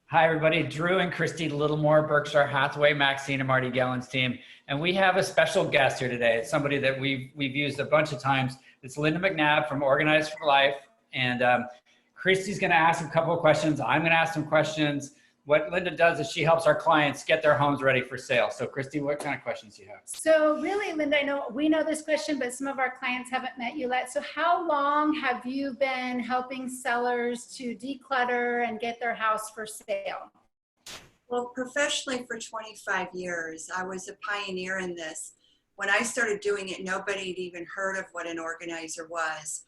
Hi, everybody. Drew and Christy Littlemore, Berkshire Hathaway, Maxine and Marti Gellens team. And we have a special guest here today. It's somebody that we've used a bunch of times. It's Linda McNabb from Organized for Life. And Christy's going to ask a couple of questions. I'm going to ask some questions. What Linda does is she helps our clients get their homes ready for sale. So Christy, what kind of questions do you have? So really, Linda, I know we know this question, but some of our clients haven't met you yet. So how long have you been helping sellers to declutter and get their house for sale? Well, professionally for 25 years, I was a pioneer in this. When I started doing it, nobody had even heard of what an organizer was.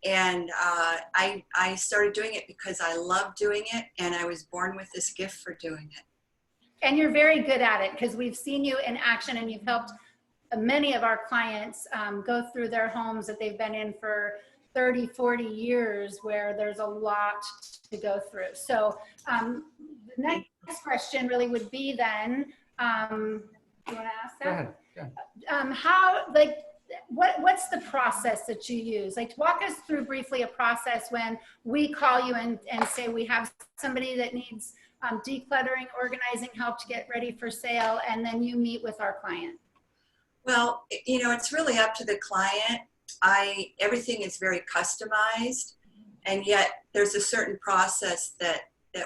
And I started doing it because I love doing it, and I was born with this gift for doing it. And you're very good at it because we've seen you in action, and you've helped many of our clients go through their homes that they've been in for 30, 40 years, where there's a lot to go through. So the next question really would be then, you want to ask that? Go ahead. How, like, what's the process that you use? Like, walk us through briefly a process when we call you and say we have somebody that needs decluttering, organizing help to get ready for sale, and then you meet with our client. Well, you know, it's really up to the client. Everything is very customized, and yet there's a certain process that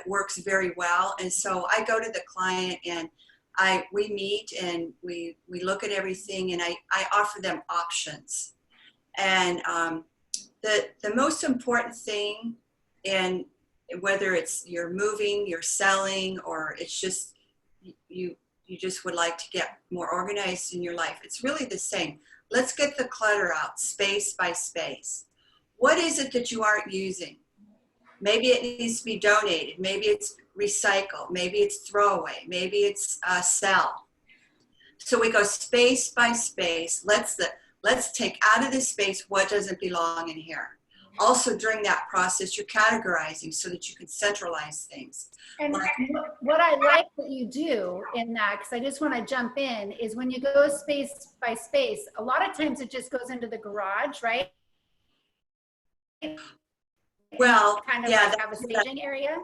works very well. And so I go to the client and we meet and we look at everything, and I offer them options. And the most important thing, in whether it's you're moving, you're selling, or it's just you just would like to get more organized in your life, it's really the same. Let's get the clutter out, space by space. What is it that you aren't using? Maybe it needs to be donated. Maybe it's recycle. Maybe it's throwaway. Maybe it's sell. So we go space by space. Let's take out of this space what doesn't belong in here. Also, during that process, you're categorizing so that you can centralize things. And what I like that you do in that, because I just want to jump in, is when you go space by space, a lot of times it just goes into the garage, right? Well, kind of yeah, like have a staging area.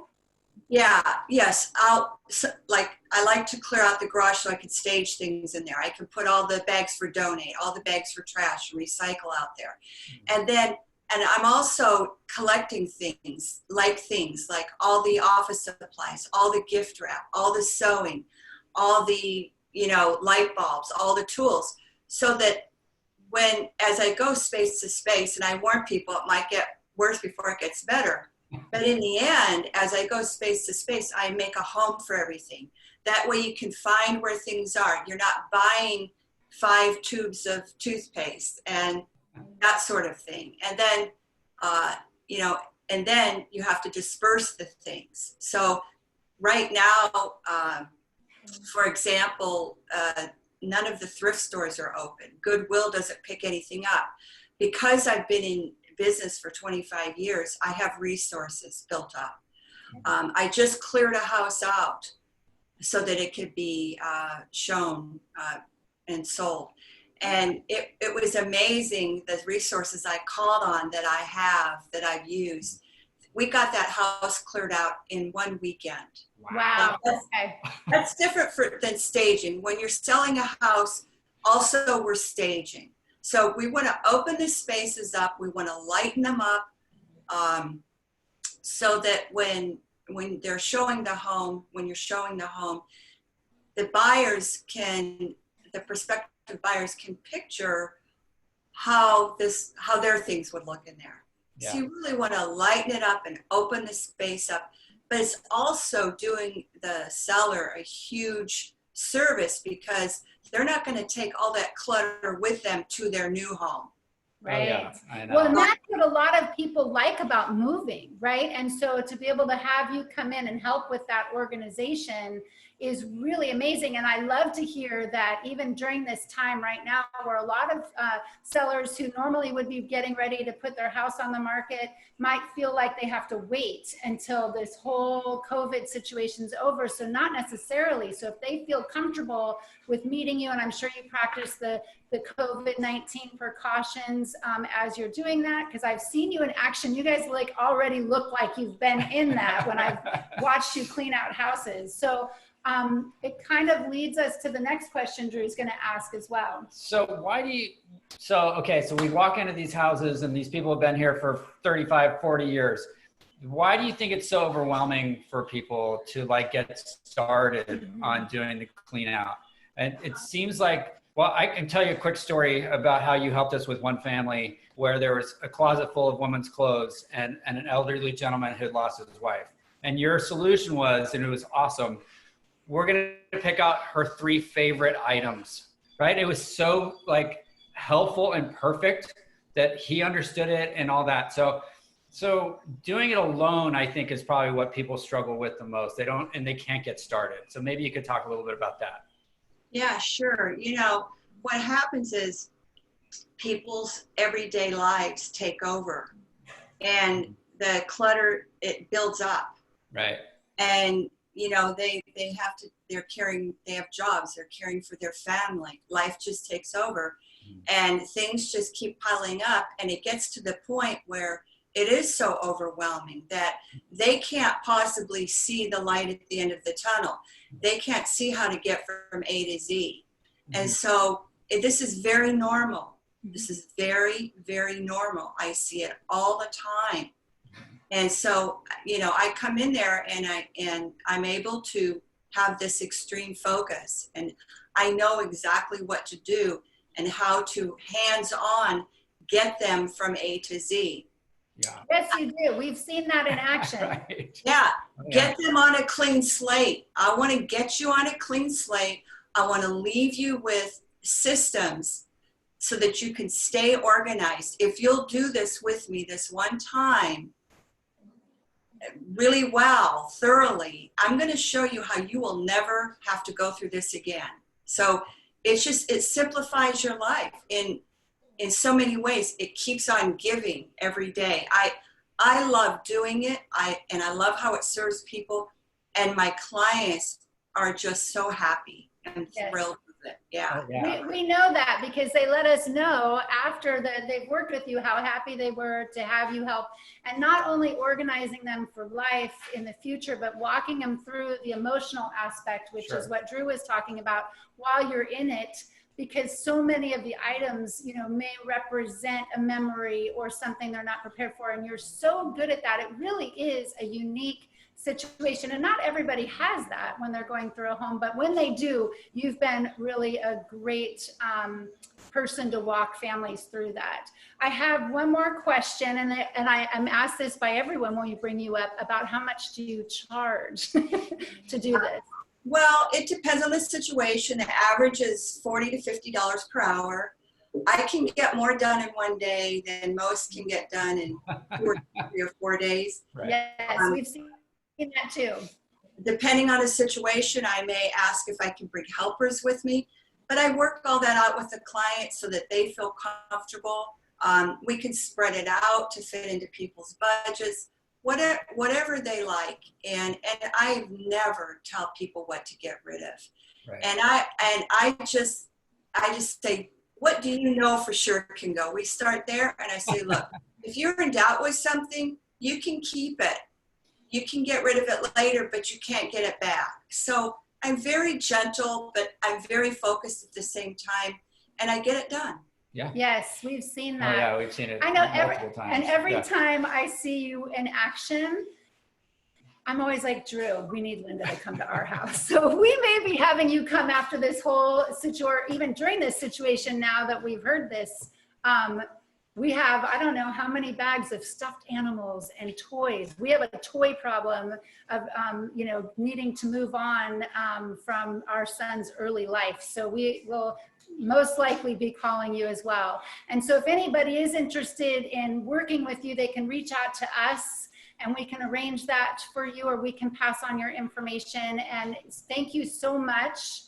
Yeah, yes. I like to clear out the garage so I can stage things in there. I can put all the bags for donate, all the bags for trash and recycle out there. And I'm also collecting things like all the office supplies, all the gift wrap, all the sewing, all the, light bulbs, all the tools, so that as I go space to space, and I warn people it might get worse before it gets better. But in the end, as I go space to space, I make a home for everything. That way you can find where things are. You're not buying 5 tubes of toothpaste and that sort of thing. And then, and then you have to disperse the things. So right now, for example, none of the thrift stores are open. Goodwill doesn't pick anything up. Because I've been in business for 25 years, I have resources built up. I just cleared a house out so that it could be shown and sold. And it was amazing, the resources I called on that I've used. We got that house cleared out in 1 weekend. Wow. That's different than staging. When you're selling a house, also we're staging. So we want to open the spaces up. We want to lighten them up so that when they're showing the home, when you're showing the home, the prospective buyers can picture how their things would look in there. Yeah. So you really want to lighten it up and open the space up, but it's also doing the seller a huge service because they're not going to take all that clutter with them to their new home. Right. Oh, yeah, I know. Well, and that's what a lot of people like about moving, right? And so to be able to have you come in and help with that organization is really amazing. And I love to hear that even during this time right now, where a lot of sellers who normally would be getting ready to put their house on the market might feel like they have to wait until this whole COVID situation's over. So not necessarily. So if they feel comfortable with meeting you, and I'm sure you practice the COVID-19 precautions as you're doing that, because I've seen you in action. You guys like already look like you've been in that when I've watched you clean out houses. So it kind of leads us to the next question Drew's going to ask as well. So why do you, okay, so we walk into these houses and these people have been here for 35, 40 years. Why do you think it's so overwhelming for people to like get started on doing the clean out? And it seems like, well, I can tell you a quick story about how you helped us with one family where there was a closet full of women's clothes and an elderly gentleman who had lost his wife. And your solution was, and it was awesome, we're going to pick out her 3 favorite items, right? It was so like helpful and perfect that he understood it and all that. So doing it alone, I think, is probably what people struggle with the most. They don't, and they can't get started. So maybe you could talk a little bit about that. Yeah, sure. You know, what happens is people's everyday lives take over and the clutter, it builds up. Right. And, you know, they have jobs, they're caring for their family. Life just takes over and things just keep piling up. And it gets to the point where it is so overwhelming that they can't possibly see the light at the end of the tunnel. They can't see how to get from A to Z. And so this is very normal. This is very, very normal. I see it all the time. And so, you know, I come in there and I'm able to have this extreme focus, and I know exactly what to do and how to hands-on get them from A to Z. Yeah. Yes, you do. We've seen that in action. Right. Yeah. Get them on a clean slate. I want to get you on a clean slate. I want to leave you with systems so that you can stay organized. If you'll do this with me this one time, really well, thoroughly, I'm going to show you how you will never have to go through this again. So it simplifies your life in so many ways. It keeps on giving every day. I love doing it. And I love how it serves people, and my clients are just so happy and thrilled with it. Yeah. We know that because they let us know after they've worked with you how happy they were to have you help, and not only organizing them for life in the future, but walking them through the emotional aspect, which is what Drew was talking about while you're in it. Because so many of the items, you know, may represent a memory or something they're not prepared for. And you're so good at that. It really is a unique situation. And not everybody has that when they're going through a home. But when they do, you've been really a great person to walk families through that. I have one more question, and I'm asked this by everyone when we bring you up, about how much do you charge to do this? Well, it depends on the situation. The average is $40 to $50 per hour. I can get more done in one day than most can get done in 3 or 4 days. Right. Yes, we've seen that too. Depending on the situation, I may ask if I can bring helpers with me, but I work all that out with the client so that they feel comfortable. We can spread it out to fit into people's budgets. Whatever they like, and I never tell people what to get rid of. Right. And I just say, what do you know for sure can go? We start there, and I say, look, if you're in doubt with something, you can keep it. You can get rid of it later, but you can't get it back. So I'm very gentle, but I'm very focused at the same time, and I get it done. Yeah. Yes, we've seen that. Oh, yeah, we've seen it. I know multiple times. And every time I see you in action, I'm always like, Drew, we need Linda to come to our house. So we may be having you come after this whole situation, or even during this situation now that we've heard this. We have, I don't know how many bags of stuffed animals and toys. We have a toy problem of, you know, needing to move on from our son's early life. So we will most likely be calling you as well. And so if anybody is interested in working with you, they can reach out to us and we can arrange that for you, or we can pass on your information. And thank you so much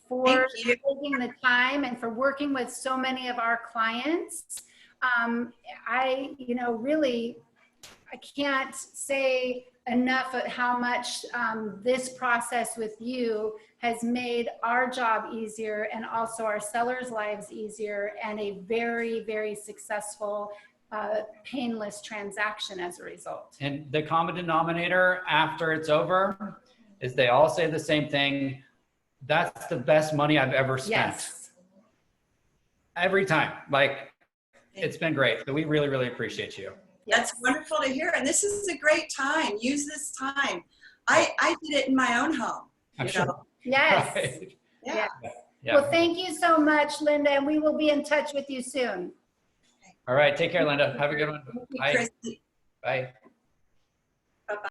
for taking the time and for working with so many of our clients. Really, I can't say enough of how much this process with you has made our job easier, and also our sellers' lives easier, and a very, very successful, painless transaction as a result. And the common denominator after it's over is they all say the same thing. That's the best money I've ever spent. Yes. Every time. Like, it's been great. So we really, really appreciate you. That's wonderful to hear. And this is a great time. Use this time. I did it in my own home. I'm sure. Yes. Right. Yeah. Yeah. Well, thank you so much, Linda, and we will be in touch with you soon. All right. Take care, Linda. Have a good one. Thank you, Bye. Christy. Bye.